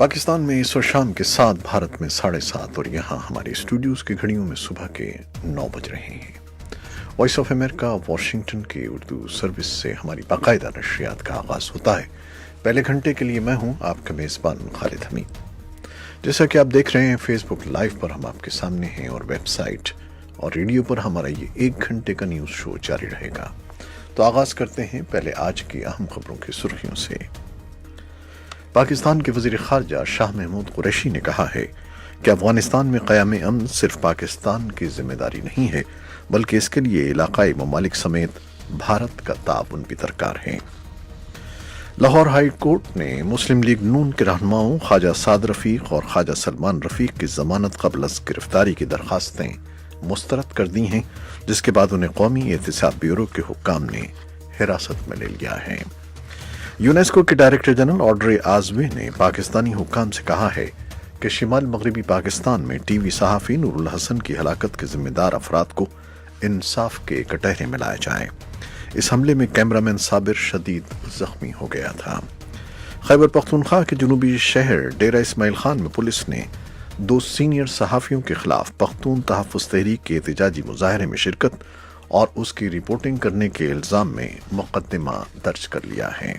پاکستان میں اس وقت شام کے 7، بھارت میں 7:30 اور یہاں ہمارے اسٹوڈیوز کی گھڑیوں میں صبح کے 9 بج رہے ہیں۔ وائس آف امریکہ واشنگٹن کی اردو سروس سے ہماری باقاعدہ نشریات کا آغاز ہوتا ہے۔ پہلے گھنٹے کے لیے میں ہوں آپ کا میزبان خالد حمید۔ جیسا کہ آپ دیکھ رہے ہیں فیس بک لائیو پر ہم آپ کے سامنے ہیں، اور ویب سائٹ اور ریڈیو پر ہمارا یہ 1 گھنٹے کا نیوز شو جاری رہے گا۔ تو آغاز کرتے ہیں پہلے آج کی اہم خبروں کی سرخیوں سے۔ پاکستان کے وزیر خارجہ شاہ محمود قریشی نے کہا ہے کہ افغانستان میں قیام امن صرف پاکستان کی ذمہ داری نہیں ہے، بلکہ اس کے لیے علاقائی ممالک سمیت بھارت کا تعاون بھی درکار ہے۔ لاہور ہائی کورٹ نے مسلم لیگ نون کے رہنماؤں خواجہ سعد رفیق اور خواجہ سلمان رفیق کی ضمانت قبل از گرفتاری کی درخواستیں مسترد کر دی ہیں، جس کے بعد انہیں قومی احتساب بیورو کے حکام نے حراست میں لے لیا ہے۔ یونیسکو کے ڈائریکٹر جنرل آڈرے آزوے نے پاکستانی حکام سے کہا ہے کہ شمال مغربی پاکستان میں ٹی وی صحافی نور الحسن کی ہلاکت کے ذمہ دار افراد کو انصاف کے کٹہرے میں لایا جائے۔ اس حملے میں کیمرامین صابر شدید زخمی ہو گیا تھا۔ خیبر پختونخوا کے جنوبی شہر ڈیرہ اسماعیل خان میں پولیس نے 2 سینئر صحافیوں کے خلاف پختون تحفظ تحریک کے احتجاجی مظاہرے میں شرکت اور اس کی رپورٹنگ کرنے کے الزام میں مقدمہ درج کر لیا ہے۔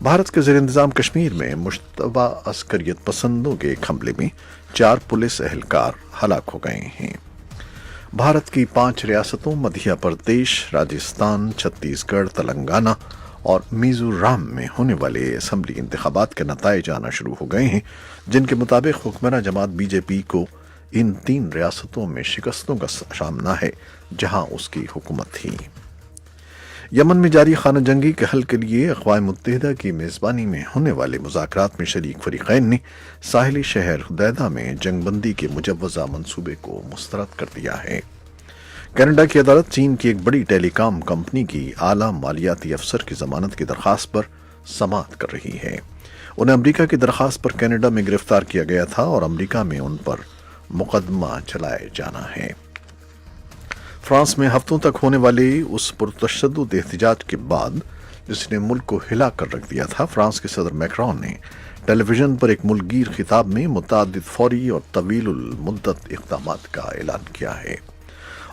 بھارت کے زیر انتظام کشمیر میں مشتبہ عسکریت پسندوں کے ایک حملے میں 4 پولیس اہلکار ہلاک ہو گئے ہیں۔ بھارت کی 5 ریاستوں مدھیہ پردیش، راجستھان، چھتیس گڑھ، تلنگانہ اور میزورام میں ہونے والے اسمبلی انتخابات کے نتائج آنا شروع ہو گئے ہیں، جن کے مطابق حکمراں جماعت بی جے پی کو ان 3 ریاستوں میں شکستوں کا سامنا ہے جہاں اس کی حکومت تھی۔ یمن میں جاری خانہ جنگی کے حل کے لیے اقوام متحدہ کی میزبانی میں ہونے والے مذاکرات میں شریک فریقین نے ساحلی شہر حدیدہ میں جنگ بندی کے مجوزہ منصوبے کو مسترد کر دیا ہے۔ کینیڈا کی عدالت چین کی ایک بڑی ٹیلی کام کمپنی کی اعلیٰ مالیاتی افسر کی ضمانت کی درخواست پر سماعت کر رہی ہے۔ انہیں امریکہ کی درخواست پر کینیڈا میں گرفتار کیا گیا تھا اور امریکہ میں ان پر مقدمہ چلائے جانا ہے۔ فرانس میں ہفتوں تک ہونے والے اس پرتشدد احتجاج کے بعد جس نے ملک کو ہلا کر رکھ دیا تھا، فرانس کے صدر میکرون نے ٹیلی ویژن پر ایک ملک گیر خطاب میں متعدد فوری اور طویل المدت اقدامات کا اعلان کیا ہے،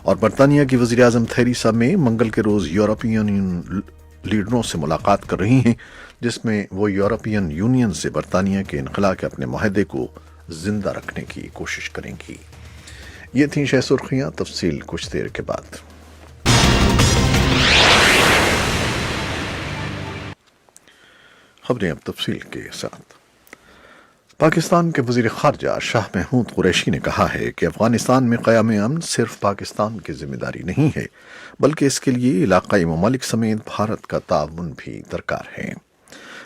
اور برطانیہ کی وزیر اعظم تھیریسا مے منگل کے روز یورپی یونین لیڈروں سے ملاقات کر رہی ہیں، جس میں وہ یورپین یونین سے برطانیہ کے انخلا کے اپنے معاہدے کو زندہ رکھنے کی کوشش کریں گی۔ یہ تھیں 6 سرخیاں، تفصیل کچھ دیر کے بعد۔ خبریں اب تفصیل کے ساتھ۔ پاکستان کے وزیر خارجہ شاہ محمود قریشی نے کہا ہے کہ افغانستان میں قیام امن صرف پاکستان کی ذمہ داری نہیں ہے، بلکہ اس کے لیے علاقائی ممالک سمیت بھارت کا تعاون بھی درکار ہے۔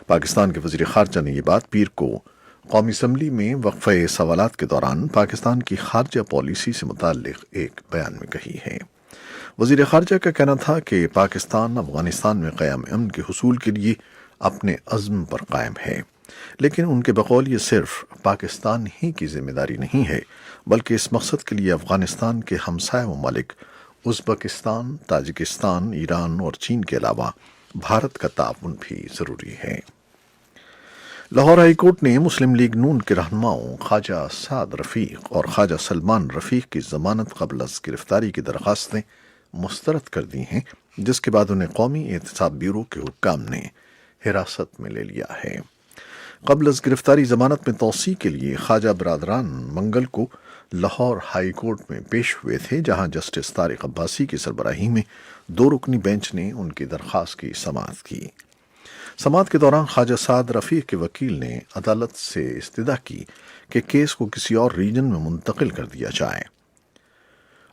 پاکستان کے وزیر خارجہ نے یہ بات پیر کو قومی اسمبلی میں وقفہ سوالات کے دوران پاکستان کی خارجہ پالیسی سے متعلق ایک بیان میں کہی ہے۔ وزیر خارجہ کا کہنا تھا کہ پاکستان افغانستان میں قیام امن کے حصول کے لیے اپنے عزم پر قائم ہے، لیکن ان کے بقول یہ صرف پاکستان ہی کی ذمہ داری نہیں ہے، بلکہ اس مقصد کے لیے افغانستان کے ہمسائے ممالک ازبکستان، تاجکستان، ایران اور چین کے علاوہ بھارت کا تعاون بھی ضروری ہے۔ لاہور ہائی کورٹ نے مسلم لیگ نون کے رہنماؤں خواجہ سعد رفیق اور خواجہ سلمان رفیق کی ضمانت قبل از گرفتاری کی درخواستیں مسترد کر دی ہیں، جس کے بعد انہیں قومی احتساب بیورو کے حکام نے حراست میں لے لیا ہے۔ قبل از گرفتاری ضمانت میں توسیع کے لیے خواجہ برادران منگل کو لاہور ہائی کورٹ میں پیش ہوئے تھے، جہاں جسٹس طارق عباسی کی سربراہی میں 2 رکنی بینچ نے ان کی درخواست کی سماعت کی۔ سماعت کے دوران خواجہ سعد رفیق کے وکیل نے عدالت سے استدعا کی کہ کیس کو کسی اور ریجن میں منتقل کر دیا جائے۔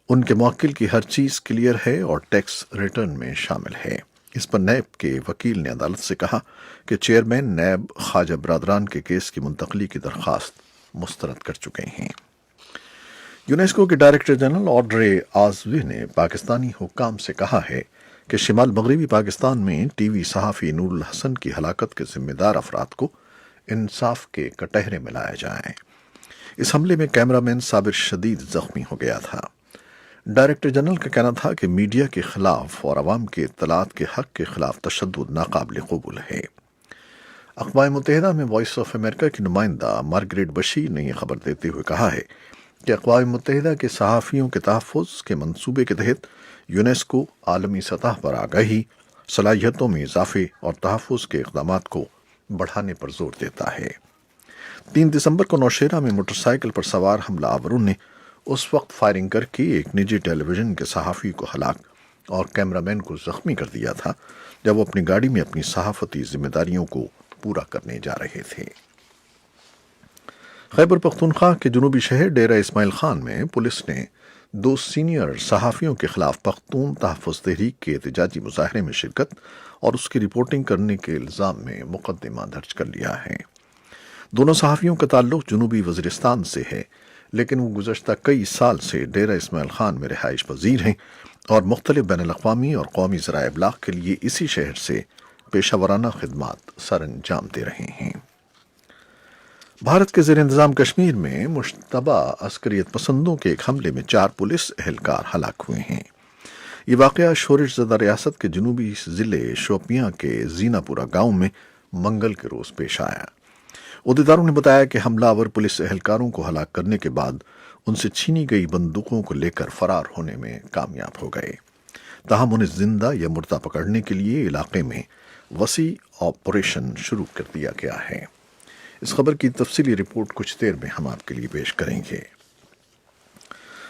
ان کے موکل کی ہر چیز کلیئر ہے اور ٹیکس ریٹرن میں شامل ہے۔ اس پر نیب کے وکیل نے عدالت سے کہا کہ چیئرمین نیب خواجہ برادران کے کیس کی منتقلی کی درخواست مسترد کر چکے ہیں۔ یونیسکو کے ڈائریکٹر جنرل آڈرے آزوے نے پاکستانی حکام سے کہا ہے کہ شمال مغربی پاکستان میں ٹی وی صحافی نور الحسن کی ہلاکت کے ذمہ دار افراد کو انصاف کے کٹہرے میں لایا جائے۔ اس حملے میں کیمرامین صابر شدید زخمی ہو گیا تھا۔ ڈائریکٹر جنرل کا کہنا تھا کہ میڈیا کے خلاف اور عوام کے اطلاعات کے حق کے خلاف تشدد ناقابل قبول ہے۔ اقوام متحدہ میں وائس آف امریکہ کی نمائندہ مارگریٹ بشیر نے یہ خبر دیتے ہوئے کہا ہے کہ اقوام متحدہ کے صحافیوں کے تحفظ کے منصوبے کے تحت یونیسکو عالمی سطح پر آگاہی، صلاحیتوں میں اضافے اور تحفظ کے اقدامات کو بڑھانے پر زور دیتا ہے۔ 3 دسمبر کو نوشہرہ میں موٹر سائیکل پر سوار حملہ آوروں نے اس وقت فائرنگ کر کے ایک نجی ٹیلی ویژن کے صحافی کو ہلاک اور کیمرامین کو زخمی کر دیا تھا جب وہ اپنی گاڑی میں اپنی صحافتی ذمہ داریوں کو پورا کرنے جا رہے تھے۔ خیبر پختونخوا کے جنوبی شہر ڈیرہ اسماعیل خان میں پولیس نے 2 سینئر صحافیوں کے خلاف پختون تحفظ تحریک کے احتجاجی مظاہرے میں شرکت اور اس کی رپورٹنگ کرنے کے الزام میں مقدمہ درج کر لیا ہے۔ دونوں صحافیوں کا تعلق جنوبی وزیرستان سے ہے، لیکن وہ گزشتہ کئی سال سے ڈیرہ اسماعیل خان میں رہائش پذیر ہیں اور مختلف بین الاقوامی اور قومی ذرائع ابلاغ کے لیے اسی شہر سے پیشہ ورانہ خدمات سر انجام دے رہے ہیں۔ بھارت کے زیر انتظام کشمیر میں مشتبہ عسکریت پسندوں کے ایک حملے میں 4 پولیس اہلکار ہلاک ہوئے ہیں۔ یہ واقعہ شورش زدہ ریاست کے جنوبی ضلع شوپیاں کے زینا پورہ گاؤں میں منگل کے روز پیش آیا۔ عہدیداروں نے بتایا کہ حملہ آور پولیس اہلکاروں کو ہلاک کرنے کے بعد ان سے چھینی گئی بندوقوں کو لے کر فرار ہونے میں کامیاب ہو گئے، تاہم انہیں زندہ یا مردہ پکڑنے کے لیے علاقے میں وسیع آپریشن شروع کر دیا گیا ہے۔ اس خبر کی تفصیلی رپورٹ کچھ دیر میں ہم آپ کے لیے پیش کریں گے۔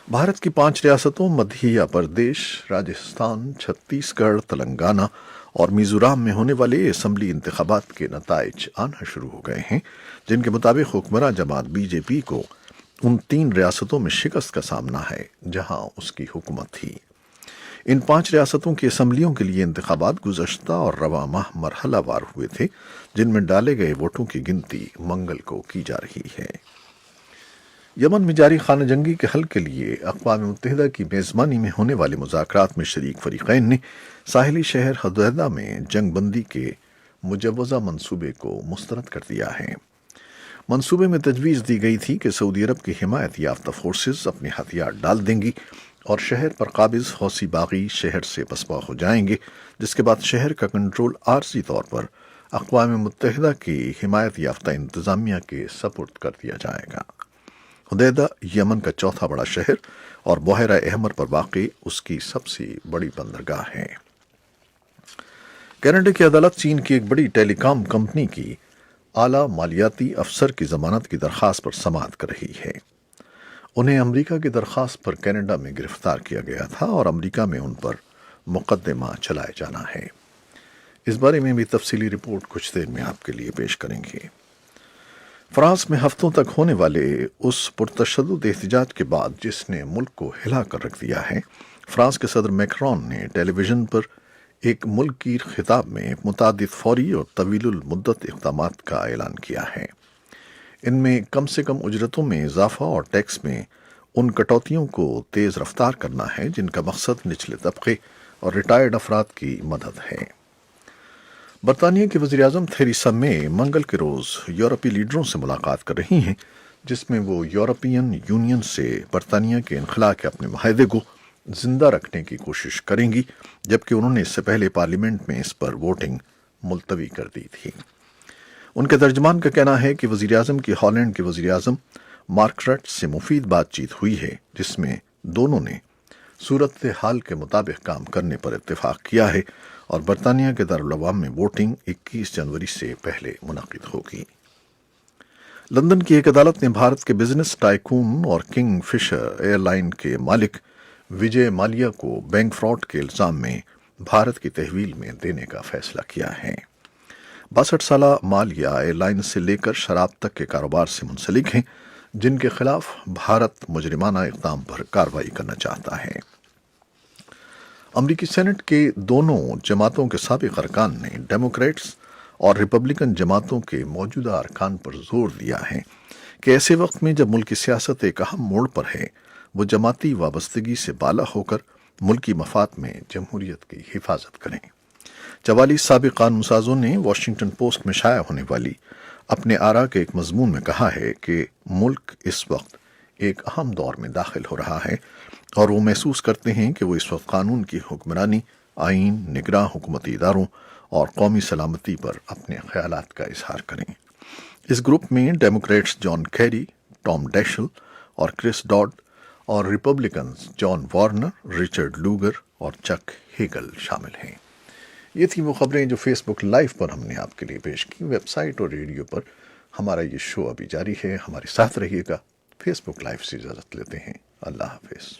بھارت کی 5 ریاستوں مدھیہ پردیش، راجستھان، چھتیس گڑھ، تلنگانہ اور میزورام میں ہونے والے اسمبلی انتخابات کے نتائج آنا شروع ہو گئے ہیں، جن کے مطابق حکمراں جماعت بی جے پی کو ان 3 ریاستوں میں شکست کا سامنا ہے جہاں اس کی حکومت تھی۔ ان 5 ریاستوں کی اسمبلیوں کے لیے انتخابات گزشتہ اور رواں ماہ مرحلہ وار ہوئے تھے، جن میں ڈالے گئے ووٹوں کی گنتی منگل کو کی جا رہی ہے۔ یمن میں جاری خانہ جنگی کے حل کے لیے اقوام متحدہ کی میزبانی میں ہونے والے مذاکرات میں شریک فریقین نے ساحلی شہر حدیدہ میں جنگ بندی کے مجوزہ منصوبے کو مسترد کر دیا ہے۔ منصوبے میں تجویز دی گئی تھی کہ سعودی عرب کی حمایت یافتہ فورسز اپنے ہتھیار ڈال دیں گی اور شہر پر قابض حوثی باغی شہر سے پسپا ہو جائیں گے، جس کے بعد شہر کا کنٹرول عارضی طور پر اقوام متحدہ کی حمایت یافتہ انتظامیہ کے سپرد کر دیا جائے گا۔ حدیدہ یمن کا 4تھا بڑا شہر اور بحیرہ احمر پر واقع اس کی سب سے بڑی بندرگاہ ہے۔ کینیڈا کی عدالت چین کی ایک بڑی ٹیلی کام کمپنی کی اعلیٰ مالیاتی افسر کی ضمانت کی درخواست پر سماعت کر رہی ہے۔ انہیں امریکہ کی درخواست پر کینیڈا میں گرفتار کیا گیا تھا اور امریکہ میں ان پر مقدمہ چلائے جانا ہے۔ اس بارے میں بھی تفصیلی رپورٹ کچھ دیر میں آپ کے لیے پیش کریں گے۔ فرانس میں ہفتوں تک ہونے والے اس پرتشدد احتجاج کے بعد جس نے ملک کو ہلا کر رکھ دیا ہے، فرانس کے صدر میکرون نے ٹیلی ویژن پر ایک ملک کی خطاب میں متعدد فوری اور طویل المدت اقدامات کا اعلان کیا ہے۔ ان میں کم سے کم اجرتوں میں اضافہ اور ٹیکس میں ان کٹوتیوں کو تیز رفتار کرنا ہے جن کا مقصد نچلے طبقے اور ریٹائرڈ افراد کی مدد ہے۔ برطانیہ کے وزیر اعظم تھیریسا مے منگل کے روز یورپی لیڈروں سے ملاقات کر رہی ہیں، جس میں وہ یورپین یونین سے برطانیہ کے انخلاء کے اپنے معاہدے کو زندہ رکھنے کی کوشش کریں گی، جبکہ انہوں نے اس سے پہلے پارلیمنٹ میں اس پر ووٹنگ ملتوی کر دی تھی۔ ان کے ترجمان کا کہنا ہے کہ وزیر اعظم کی ہالینڈ کے وزیر اعظم مارک رٹ سے مفید بات چیت ہوئی ہے، جس میں دونوں نے صورتحال کے مطابق کام کرنے پر اتفاق کیا ہے اور برطانیہ کے دارالعوام میں ووٹنگ 21 جنوری سے پہلے منعقد ہوگی۔ لندن کی ایک عدالت نے بھارت کے بزنس ٹائکون اور کنگ فشر ایئر لائن کے مالک وجے مالیا کو بینک فراڈ کے الزام میں بھارت کی تحویل میں دینے کا فیصلہ کیا ہے۔ 62 سالہ مالیا ایئر لائن سے لے کر شراب تک کے کاروبار سے منسلک ہیں، جن کے خلاف بھارت مجرمانہ اقدام پر کارروائی کرنا چاہتا ہے۔ امریکی سینٹ کے دونوں جماعتوں کے سابق ارکان نے ڈیموکریٹس اور ریپبلکن جماعتوں کے موجودہ ارکان پر زور دیا ہے کہ ایسے وقت میں جب ملکی سیاست ایک اہم موڑ پر ہے، وہ جماعتی وابستگی سے بالا ہو کر ملکی مفاد میں جمہوریت کی حفاظت کریں۔ 44 سابق قانون سازوں نے واشنگٹن پوسٹ میں شائع ہونے والی اپنے آراء کے ایک مضمون میں کہا ہے کہ ملک اس وقت ایک اہم دور میں داخل ہو رہا ہے اور وہ محسوس کرتے ہیں کہ وہ اس وقت قانون کی حکمرانی، آئین، نگراں حکومتی اداروں اور قومی سلامتی پر اپنے خیالات کا اظہار کریں۔ اس گروپ میں ڈیموکریٹس جان کیری، ٹام ڈیشل اور کرس ڈاڈ، اور ریپبلکنز جان وارنر، رچرڈ لوگر اور چک ہیگل شامل ہیں۔ یہ تھی وہ خبریں جو فیس بک لائیو پر ہم نے آپ کے لیے پیش کی۔ ویب سائٹ اور ریڈیو پر ہمارا یہ شو ابھی جاری ہے، ہمارے ساتھ رہیے گا۔ فیس بک لائیو سے اجازت لیتے ہیں، اللہ حافظ۔